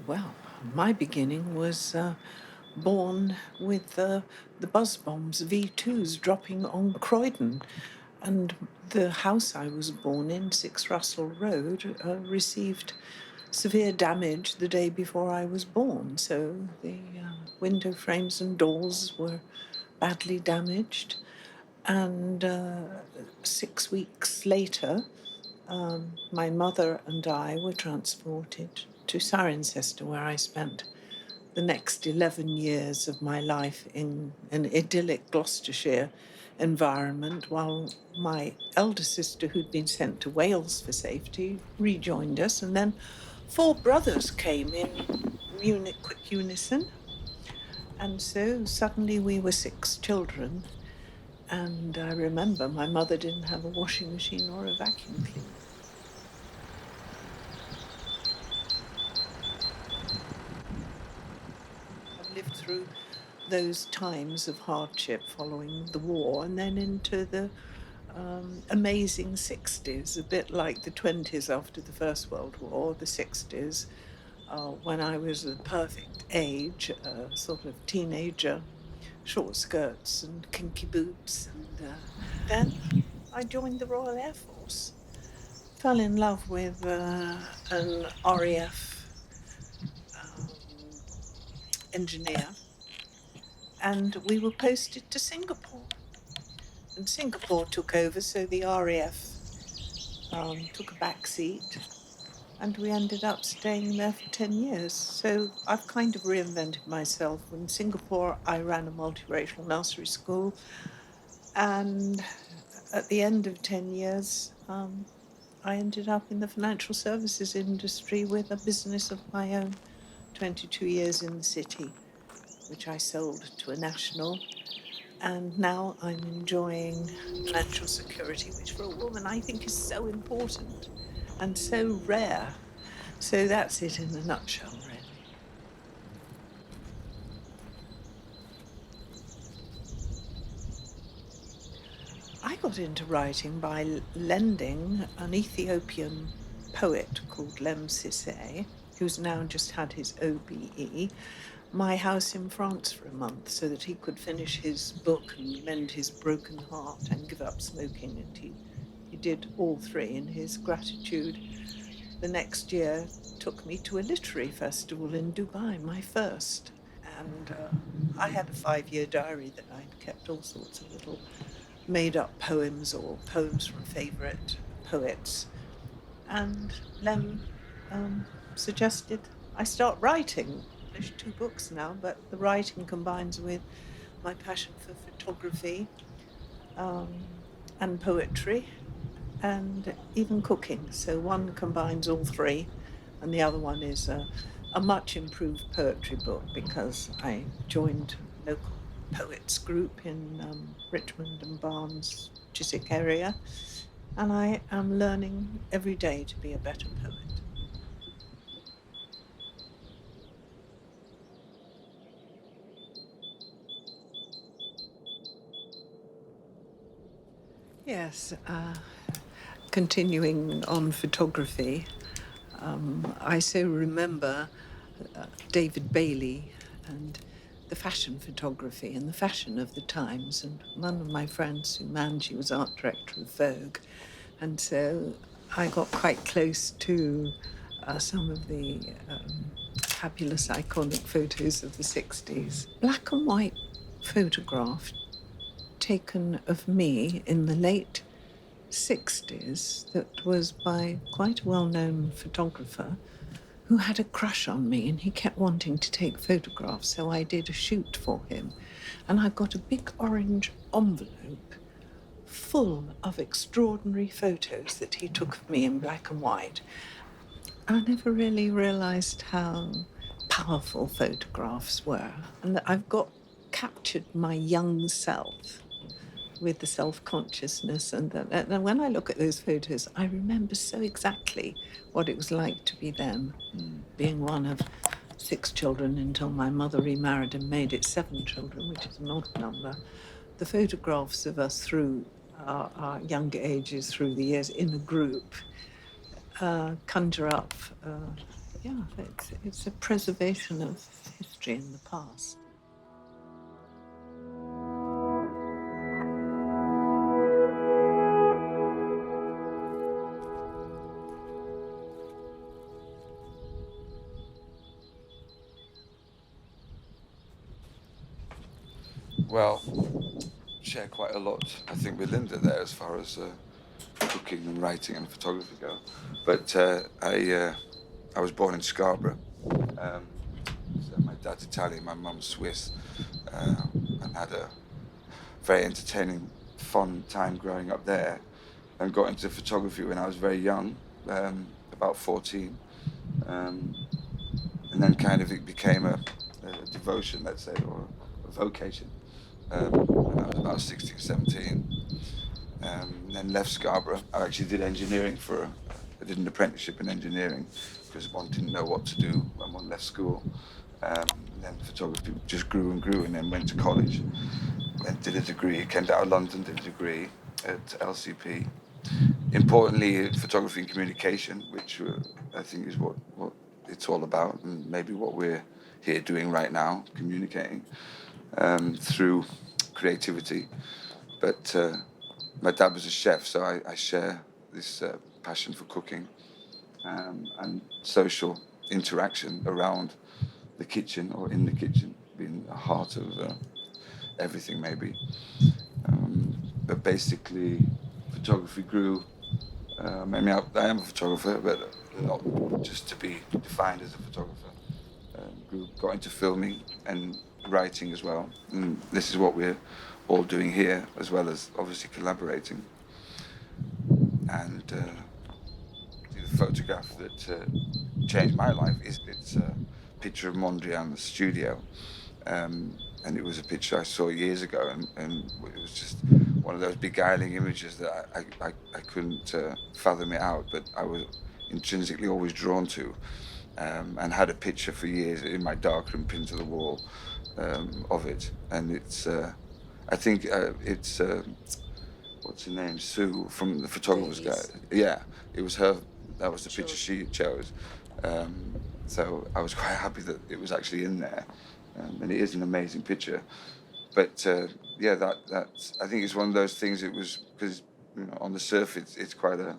Well, my beginning was born with the buzz bombs, V2s, dropping on Croydon. And the house I was born in, 6 Russell Road, received severe damage the day before I was born. So the window frames and doors were badly damaged. And 6 weeks later, my mother and I were transported to Cirencester, where I spent the next 11 years of my life in an idyllic Gloucestershire environment, while my elder sister, who'd been sent to Wales for safety, rejoined us. And then 4 brothers came in quick unison. And so suddenly we were 6 children. And I remember my mother didn't have a washing machine or a vacuum cleaner. I've lived through those times of hardship following the war and then into the amazing 60s, a bit like the 20s after the First World War, the 60s, when I was the perfect age, sort of teenager, short skirts and kinky boots. And then I joined the Royal Air Force. Fell in love with an RAF engineer, and we were posted to Singapore. And Singapore took over, so the RAF took a back seat, and we ended up staying there for 10 years. So I've kind of reinvented myself. In Singapore, I ran a multiracial nursery school, and at the end of 10 years, I ended up in the financial services industry with a business of my own, 22 years in the city, which I sold to a national. And now I'm enjoying financial security, which for a woman I think is so important and so rare. So that's it in a nutshell, really. I got into writing by lending an Ethiopian poet called Lem Sisse, who's now just had his OBE, my house in France for a month so that he could finish his book and mend his broken heart and give up smoking. And he did all 3 in his gratitude. The next year took me to a literary festival in Dubai, my first. And I had a 5-year diary that I'd kept all sorts of little made-up poems or poems from favourite poets. And Lem suggested I start writing. I've published 2 books now, but the writing combines with my passion for photography and poetry and even cooking. So one combines all 3, and the other one is a much improved poetry book because I joined a local poets group in Richmond and Barnes, Chiswick area, and I am learning every day to be a better poet. Yes, continuing on photography, I so remember David Bailey and the fashion photography and the fashion of the times. And one of my friends, Sue Manji, was art director of Vogue. And so I got quite close to some of the fabulous iconic photos of the 60s. Black and white photograph taken of me in the late 60s that was by quite a well-known photographer who had a crush on me, and he kept wanting to take photographs, so I did a shoot for him. And I got a big orange envelope full of extraordinary photos that he took of me in black and white. I never really realized how powerful photographs were, and that I've got captured my young self with the self-consciousness. And when I look at those photos, I remember so exactly what it was like to be them, being one of 6 children until my mother remarried and made it 7 children, which is an odd number. The photographs of us through our younger ages, through the years, in a group, conjure up yeah, it's a preservation of history in the past. Well, share quite a lot, I think, with Linda there as far as cooking and writing and photography go. But I was born in Scarborough. So my dad's Italian, my mum's Swiss, and had a very entertaining, fun time growing up there, and got into photography when I was very young, about 14, and then kind of it became a devotion, let's say, or a vocation when I was about 16, 17. Then left Scarborough. I actually did engineering I did an apprenticeship in engineering because one didn't know what to do when one left school. And then photography just grew and grew, and then went to college. Went did a degree, came down to London, did a degree at LCP. Importantly, photography and communication, which I think is what it's all about, and maybe what we're here doing right now, communicating through creativity. But my dad was a chef, so I share this passion for cooking and social interaction around the kitchen or in the kitchen, being the heart of everything maybe. But basically, photography grew. I mean, I am a photographer, but not just to be defined as a photographer. Got into filming and writing as well. And this is what we're all doing here, as well as obviously collaborating. And the photograph that changed my life it's a picture of Mondrian's studio. And it was a picture I saw years ago, and it was just one of those beguiling images that I couldn't fathom it out, but I was intrinsically always drawn to, and had a picture for years in my darkroom pinned to the wall of it. And it's, I think it's, what's her name, Sue from the Photographer's Guide. Yeah, it was her, that was the picture she chose. So I was quite happy that it was actually in there. And it is an amazing picture, but yeah, that's I think it's one of those things. It was because on the surface it's quite a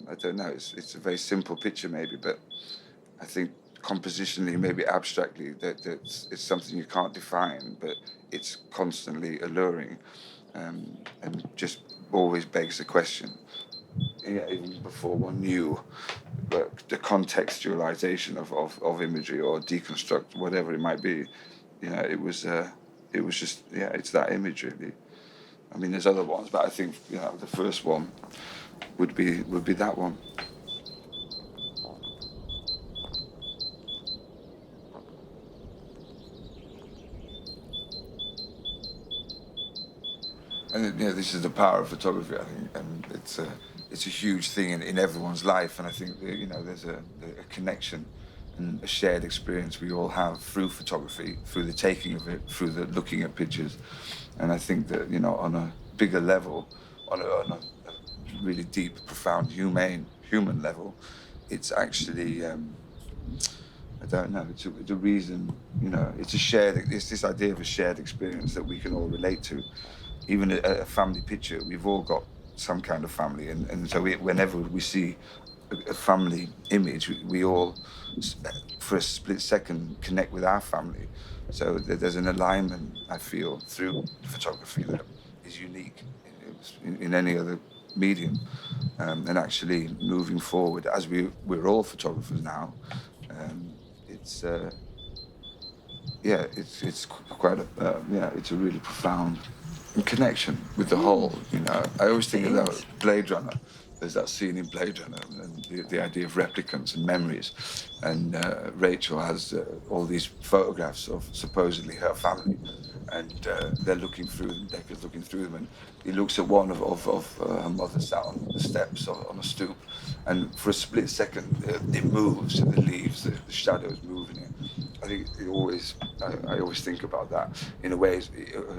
I don't know. It's a very simple picture maybe, but I think compositionally, maybe abstractly, that it's something you can't define, but it's constantly alluring, and just always begs the question. Yeah, even before one knew the contextualization of imagery or deconstruct whatever it might be, it was just it's that image really. I mean, there's other ones, but I think the first one would be that one. And this is the power of photography, I think, and it's a huge thing in everyone's life. And I think there's a connection and a shared experience we all have through photography, through the taking of it, through the looking at pictures. And I think that on a bigger level, on a really deep, profound, human level, it's actually I don't know. It's a reason. It's this idea of a shared experience that we can all relate to. Even a family picture, we've all got some kind of family, and so whenever we see a family image, we all, for a split second, connect with our family. So there's an alignment, I feel, through photography that is unique in any other medium. And actually moving forward, as we're all photographers now, it's quite it's a really profound connection with the whole. I always think about Blade Runner. There's that scene in Blade Runner, and the idea of replicants and memories. And Rachel has all these photographs of supposedly her family, and they're looking through them. Decker's looking through them, and he looks at one of her mother sat on the steps on a stoop, and for a split second it moves, and the leaves, the shadows moving it. I think I always think about that in a way.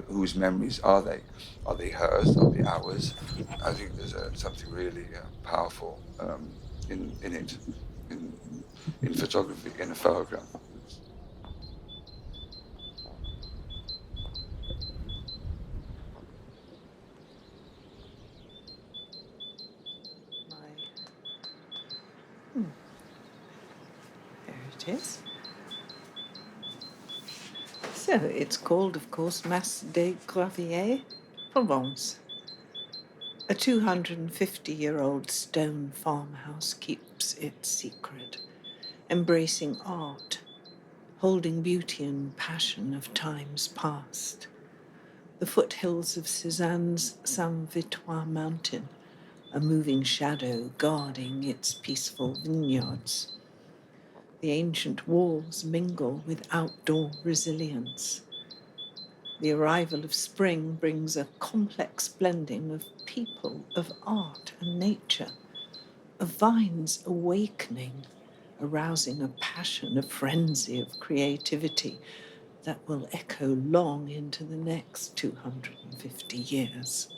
Whose memories are they? Are they hers? Are they ours? I think there's something really powerful in it. in photography, in a photograph. There it is. So it's called, of course, Mas Des Gravier, Provence. A 250-year-old stone farmhouse keeps its secret, embracing art, holding beauty and passion of times past. The foothills of Cezanne's Victoire mountain, a moving shadow guarding its peaceful vineyards. The ancient walls mingle with outdoor resilience. The arrival of spring brings a complex blending of people, of art and nature, of vines awakening, arousing a passion, a frenzy of creativity that will echo long into the next 250 years.